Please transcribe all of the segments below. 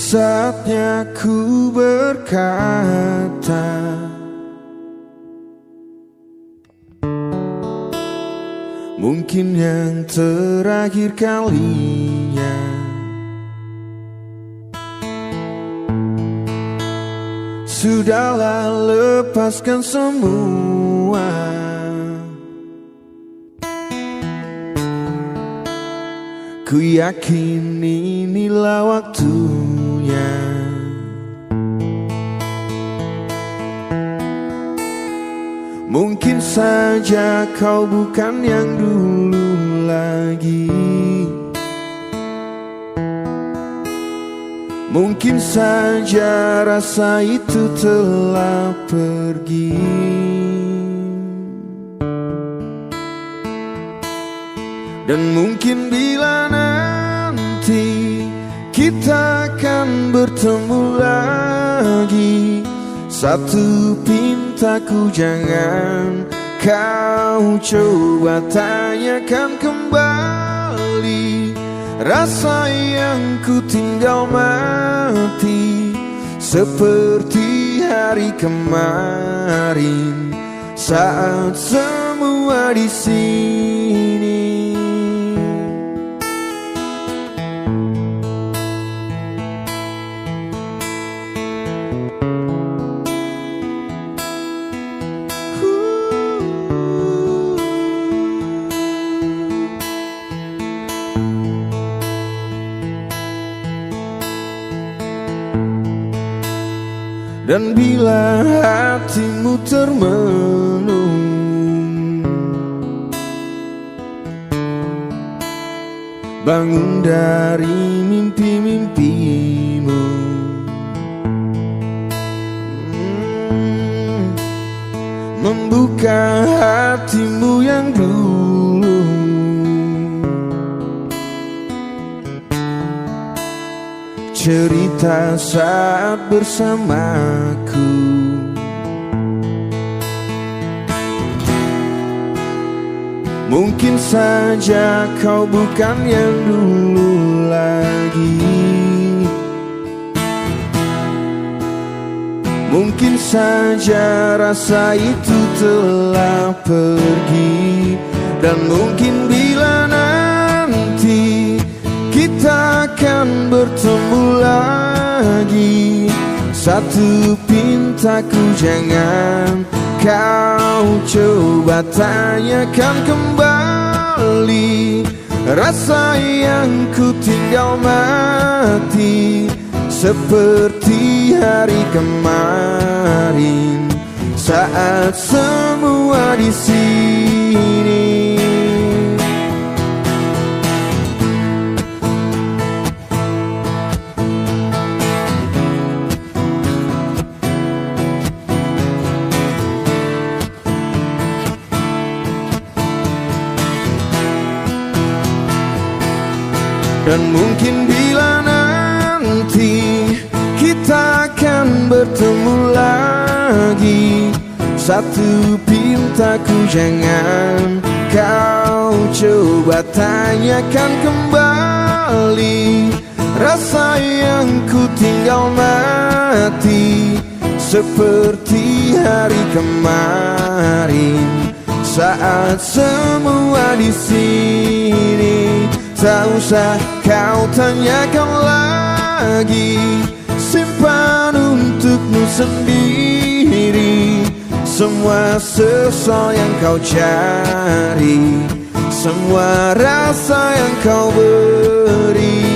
Saatnya ku berkata, mungkin yang terakhir kalinya. Sudahlah, lepaskan semua. Ku yakin inilah waktunya. Mungkin saja kau bukan yang dulu lagi. Mungkin saja rasa itu telah pergi. Dan mungkin bila nanti kita akan bertemu lagi, satu pintaku jangan kau coba tanyakan kembali. Rasa yang ku tinggal mati seperti hari kemarin saat semua di sini. Dan bila hatimu termenung, bangun dari mimpi-mimpimu. Membuka hatimu yang dulu. Cerita saat bersamaku. Mungkin saja kau bukan yang dulu lagi. Mungkin saja rasa itu telah pergi. Dan mungkin bila nanti kita akan bertemu lagi, satu pintaku jangan kau coba tanyakan kembali. Rasa yang ku tinggal mati seperti hari kemarin saat semua di sini. Dan mungkin bila nanti kita akan bertemu lagi, satu pintaku jangan kau coba tanyakan kembali. Rasa yang ku tinggal mati seperti hari kemarin saat semua di sini. Tak usah kau tanyakan lagi, simpan untukmu sendiri. Semua sesuatu yang kau cari, semua rasa yang kau beri.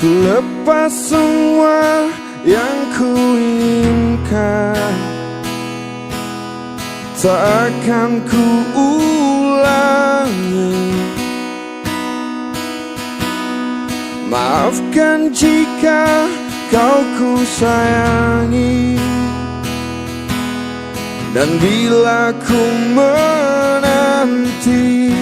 ku lepas semua yang ku inginkan, tak akan ku ulangi. Maafkan jika kau ku sayangi, dan bila ku menanti,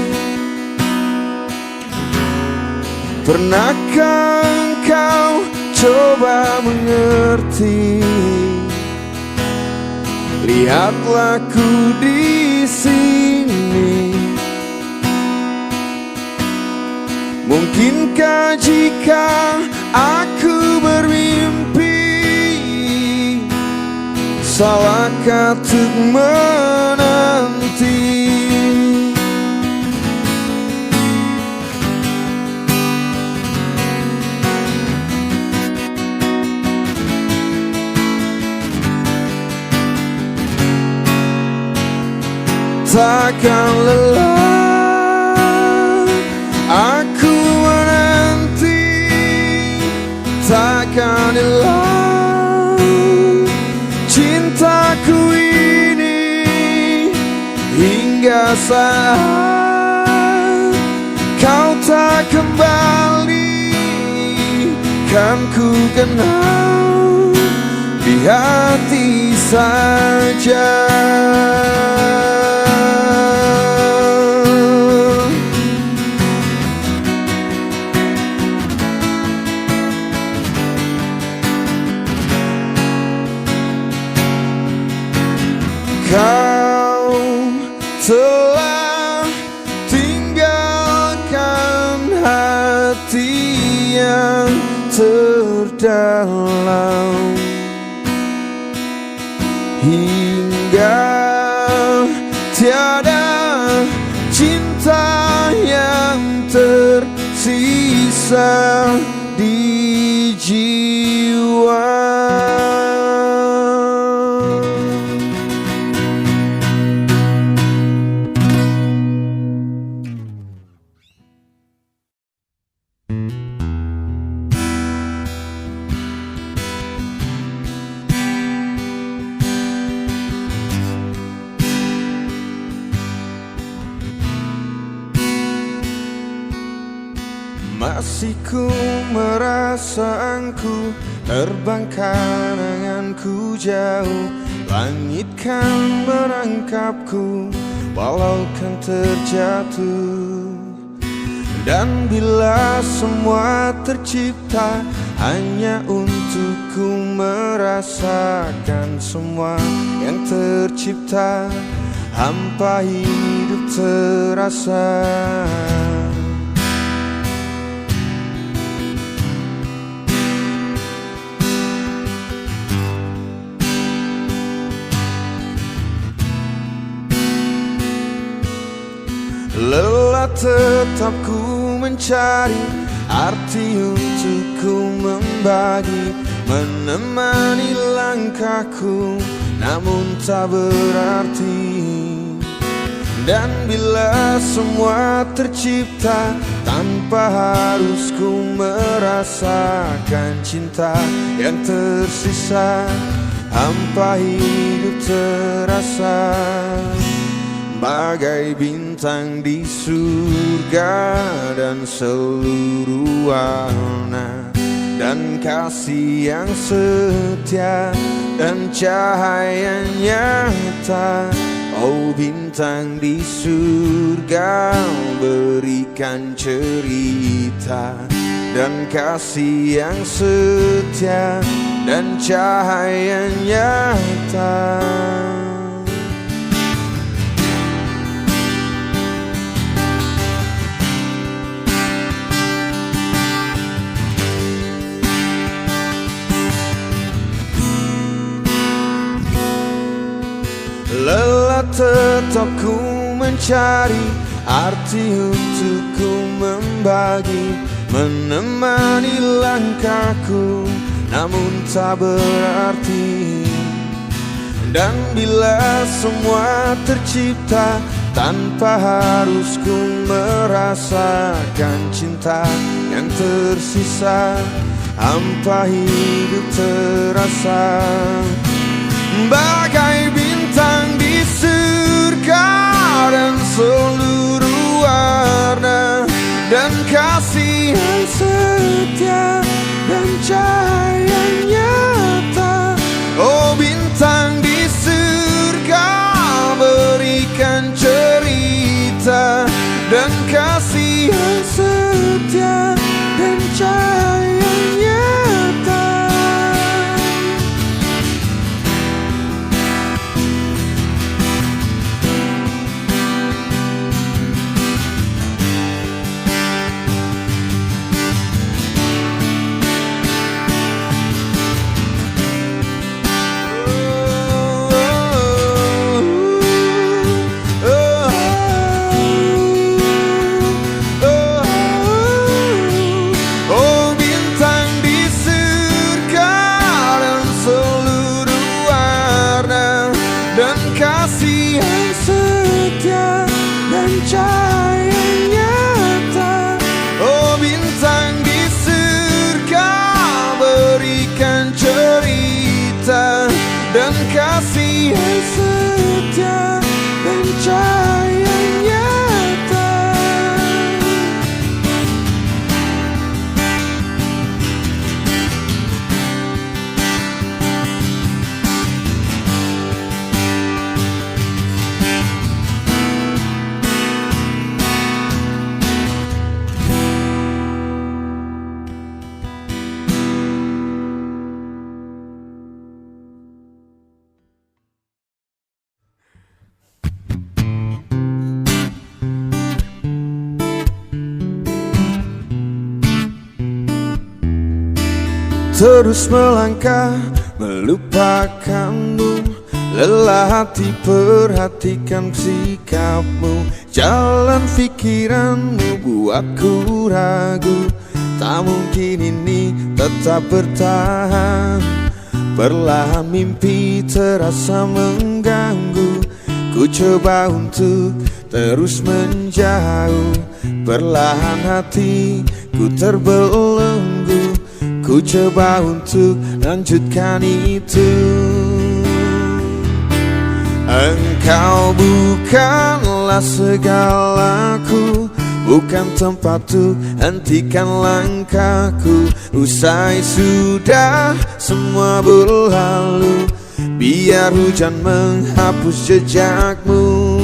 pernahkah engkau coba mengerti? Lihatlah ku di sini. Mungkinkah jika aku bermimpi, salahkah untuk menanti? Takkan lelah aku menanti, takkan hilang cintaku ini, hingga saat kau tak kembali, kan ku kenal di hati saja. Kau telah tinggalkan hati yang terdalam, hingga tiada cinta yang tersisa di jiwa. Masih ku merasa angku terbangkan anganku jauh, langit kan merangkapku walau kan terjatuh. Dan bila semua tercipta hanya untukku merasakan semua yang tercipta, hampa hidup terasa. Lelah tetap ku mencari arti untuk ku membagi, menemani langkahku namun tak berarti. Dan bila semua tercipta tanpa harus ku merasakan cinta yang tersisa, hampa hidup terasa. Bagai bintang di surga dan seluruh warna, dan kasih yang setia dan cahaya nyata. Oh bintang di surga, berikan cerita dan kasih yang setia dan cahaya nyata. Lelah tetap ku mencari arti untuk ku membagi, menemani langkahku namun tak berarti. Dan bila semua tercipta tanpa harus ku merasakan cinta yang tersisa. Hampa hidup terasa bagai bintang di surga, dan seluruh warna dan kasih yang setia dan cahaya nyata. Oh bintang di surga, berikan cerita dan kasih yang setia dan cahaya nyata. Kasih yang setia dan cahaya nyata. Oh bintang di surga, berikan cerita dan kasih yang setia dan cahaya nyata. Terus melangkah melupakanmu, lelah hati perhatikan sikapmu. Jalan pikiranmu buatku ragu, tak mungkin ini tetap bertahan. Perlahan mimpi terasa mengganggu, ku coba untuk terus menjauh. Perlahan hatiku terbelenggu, ku coba untuk lanjutkan itu. Engkau bukanlah segalaku, bukan tempat untuk hentikan langkahku. Usai sudah semua berlalu, biar hujan menghapus jejakmu.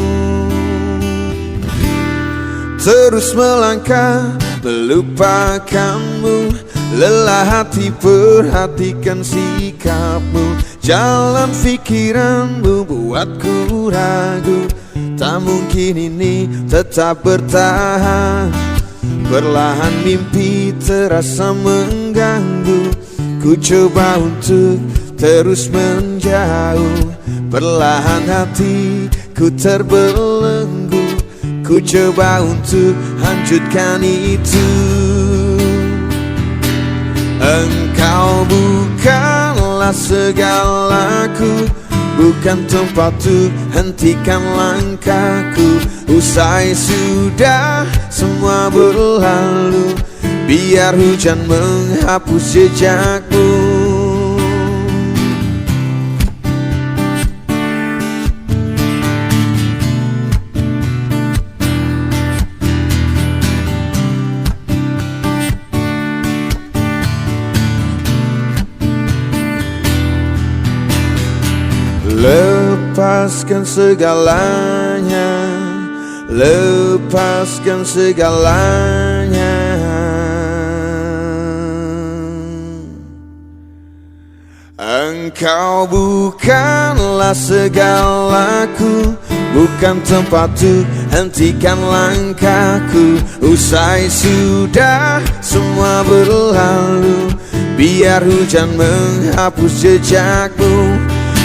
Terus melangkah melupakanmu, lelah hati perhatikan sikapmu. Jalan pikiranmu buatku ragu, tak mungkin ini tetap bertahan. Perlahan mimpi terasa mengganggu, ku coba untuk terus menjauh. Perlahan hatiku terbelenggu, ku coba untuk lanjutkan itu. Engkau bukanlah segalaku, bukan tempat untuk hentikan langkahku. Usai sudah semua berlalu, biar hujan menghapus jejakmu. Lepaskan segalanya, lepaskan segalanya. Engkau bukanlah segalaku, bukan tempat untuk hentikan langkahku. Usai sudah semua berlalu, biar hujan menghapus jejakmu.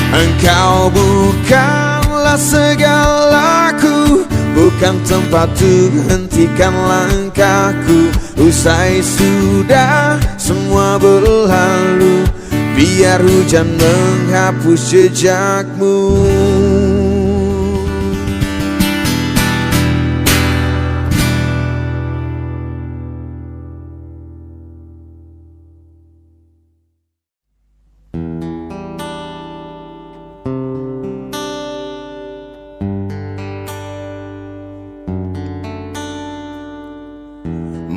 Engkau bukanlah segalaku, bukan tempat untuk hentikan langkahku. Usai sudah semua berlalu, biar hujan menghapus jejakmu.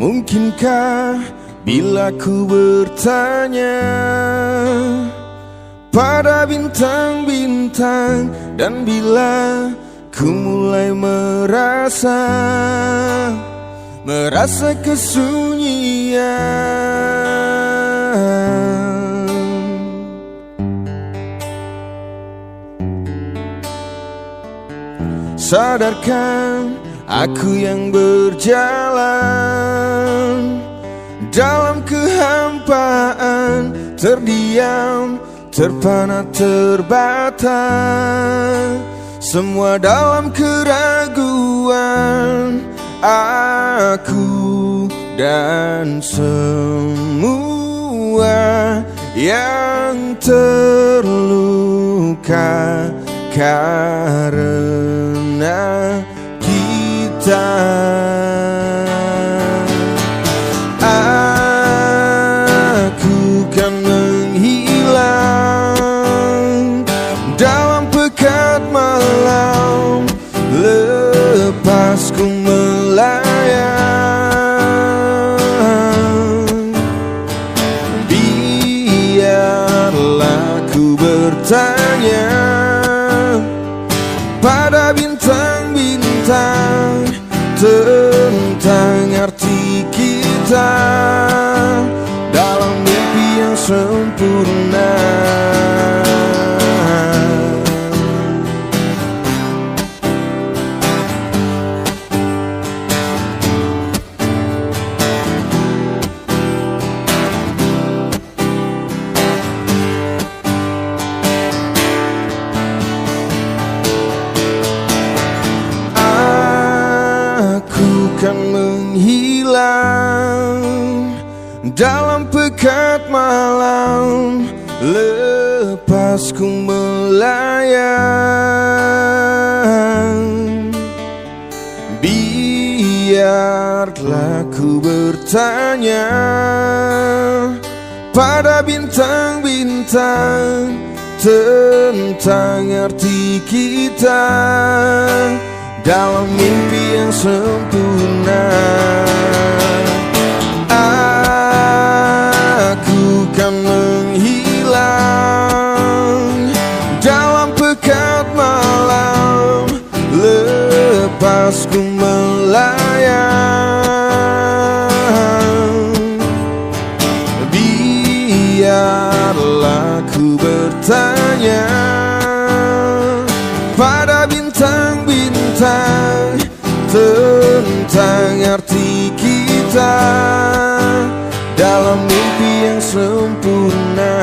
Mungkinkah bila ku bertanya pada bintang-bintang, dan bila ku mulai merasa kesunyian, sadarkan aku yang berjalan dalam kehampaan, terdiam, terpana, terbata, semua dalam keraguan. Aku dan semua yang terluka karena kita. Aku kan menghilang dalam pekat malam, lepas ku melayang. Biarlah ku bertanya pada bintang-bintang tentang arti kita dalam mimpi yang sempurna. Kan menghilang dalam pekat malam, lepas ku melayang. Biarlah ku bertanya pada bintang-bintang tentang arti kita dalam mimpi yang sempurna. Aku kan menghilang dalam pekat malam, lepas ku melayang. Biarlah ku bertanya pada bintang-bintang tentang arti kita dalam mimpi yang sempurna.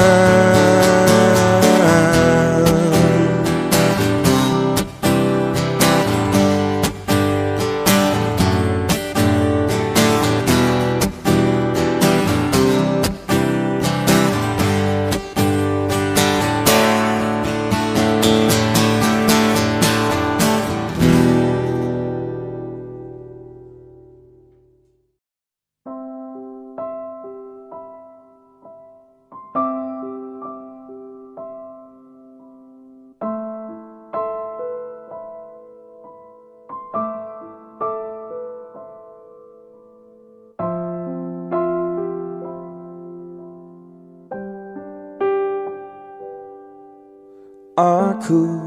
Aku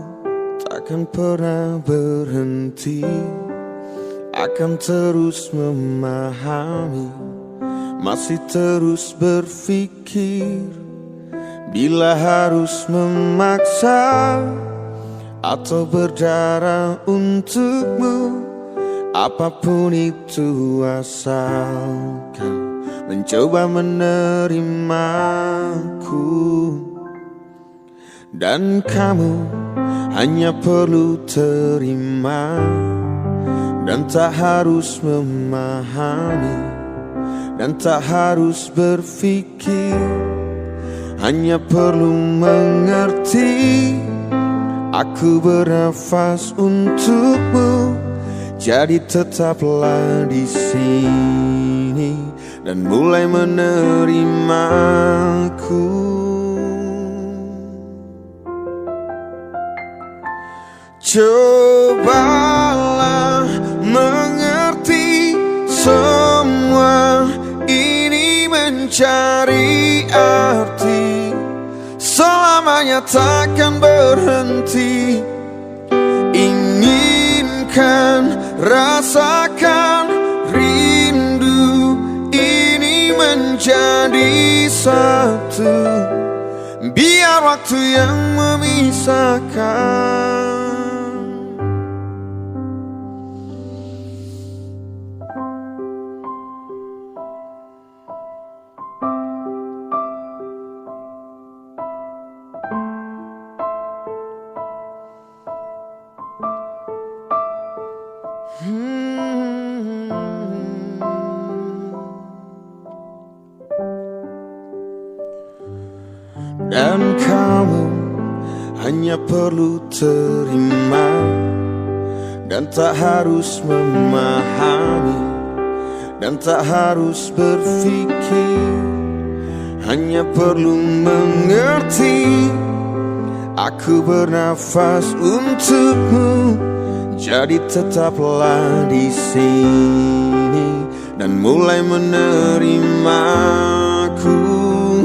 takkan pernah berhenti, akan terus memahami, masih terus berpikir. Bila harus memaksa atau berdarah untukmu, apapun itu asalkan mencoba menerimaku. Dan kamu hanya perlu terima dan tak harus memahami dan tak harus berpikir, hanya perlu mengerti. Aku bernafas untukmu, jadi tetaplah di sini dan mulai menerimaku. Cobalah mengerti semua mencari arti, selamanya takkan berhenti. Inginkan, rasakan, rindu ini menjadi satu. Biar waktu yang memisahkan. Dan kamu hanya perlu terima, dan tak harus memahami, dan tak harus berpikir. Hanya perlu mengerti, aku bernafas untukmu. Jadi tetaplah di sini dan mulai menerimaku.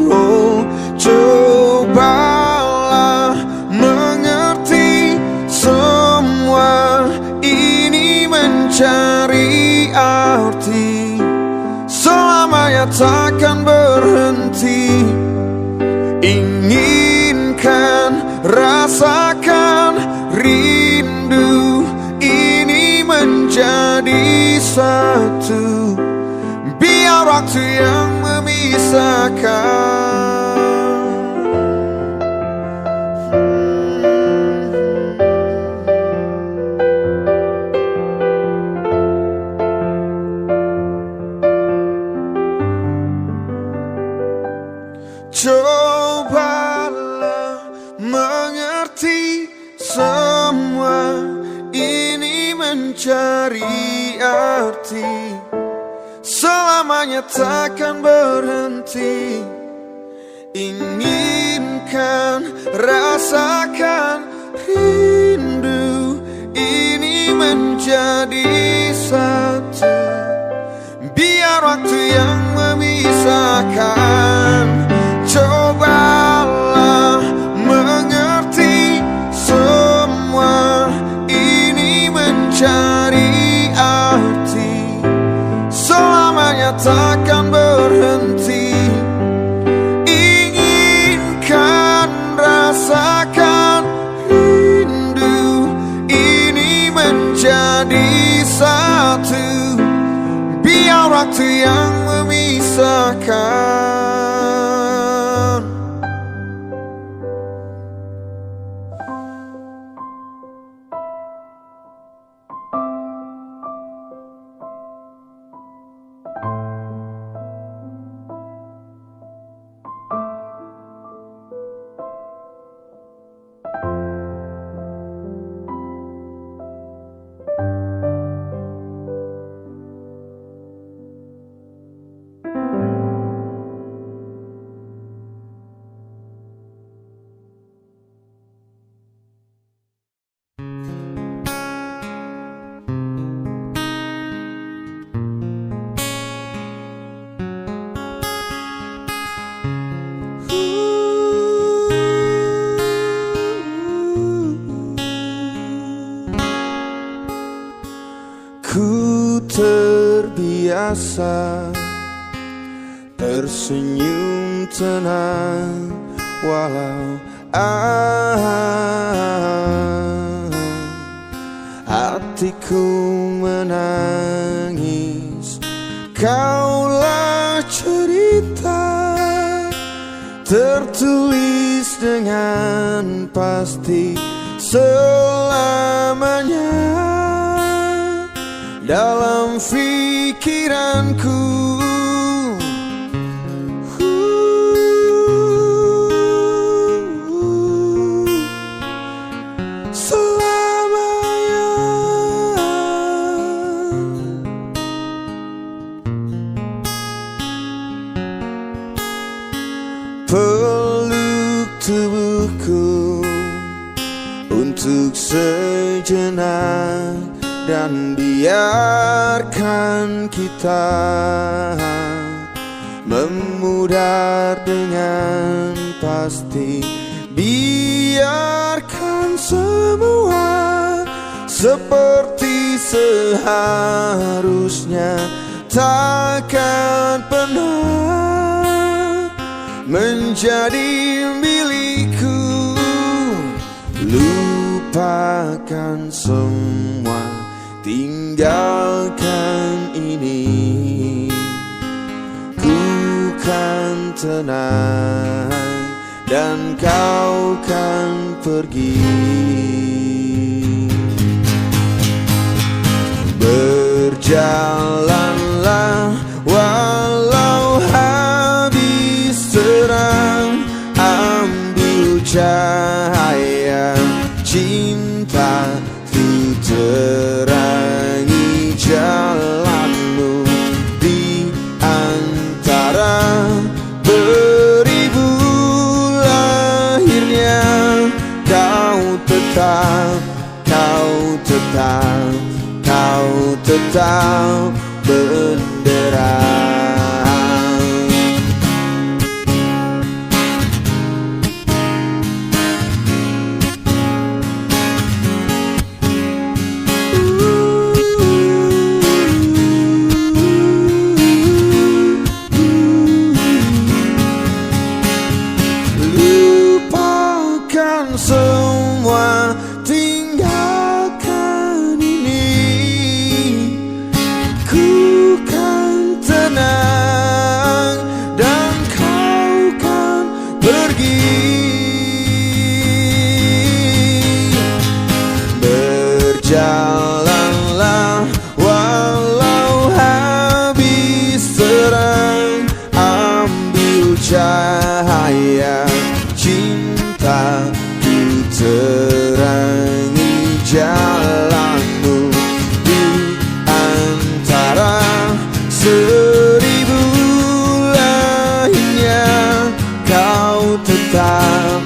Oh, cobalah mengerti, semua ini mencari arti, selamanya takkan berhenti. Inginkan, rasakan, rindu ini menjadi satu. Biar waktu yang memisahkan. Cobalah mengerti, semua ini mencari arti, selamanya takkan berhenti. Inginkan, rasakan, rindu ini menjadi satu. Biar waktu yang memisahkan. Cobalah mengerti, semua ini mencari arti, selamanya takkan berhenti. Inginkan, rasakan, rindu ini menjadi satu. Biar waktu yang memisahkan. Ku terbiasa tersenyum tenang walau hatiku menangis. Kaulah cerita tertulis dengan pasti selamanya dalam pikiranku. Selamanya. Peluk tubuhku untuk sejenak dan biarkan kita memudar dengan pasti. Biarkan semua seperti seharusnya, takkan pernah menjadi milikku. Lupakan semua, tinggalkan ini. Ku kan tenang dan kau kan pergi. Berjalanlah walau habis terang, ambil cahaya cinta ku terangi jalanmu. Di antara beribu lahirnya, kau tetap benderang. Lupakan semua, tinggalkan ini. Ku kan tenang dan kau kan pergi. Berjalanlah walau habis terang, ambil cahaya cinta ku terangi jalanmu. Di antara seribu lainnya, kau tetap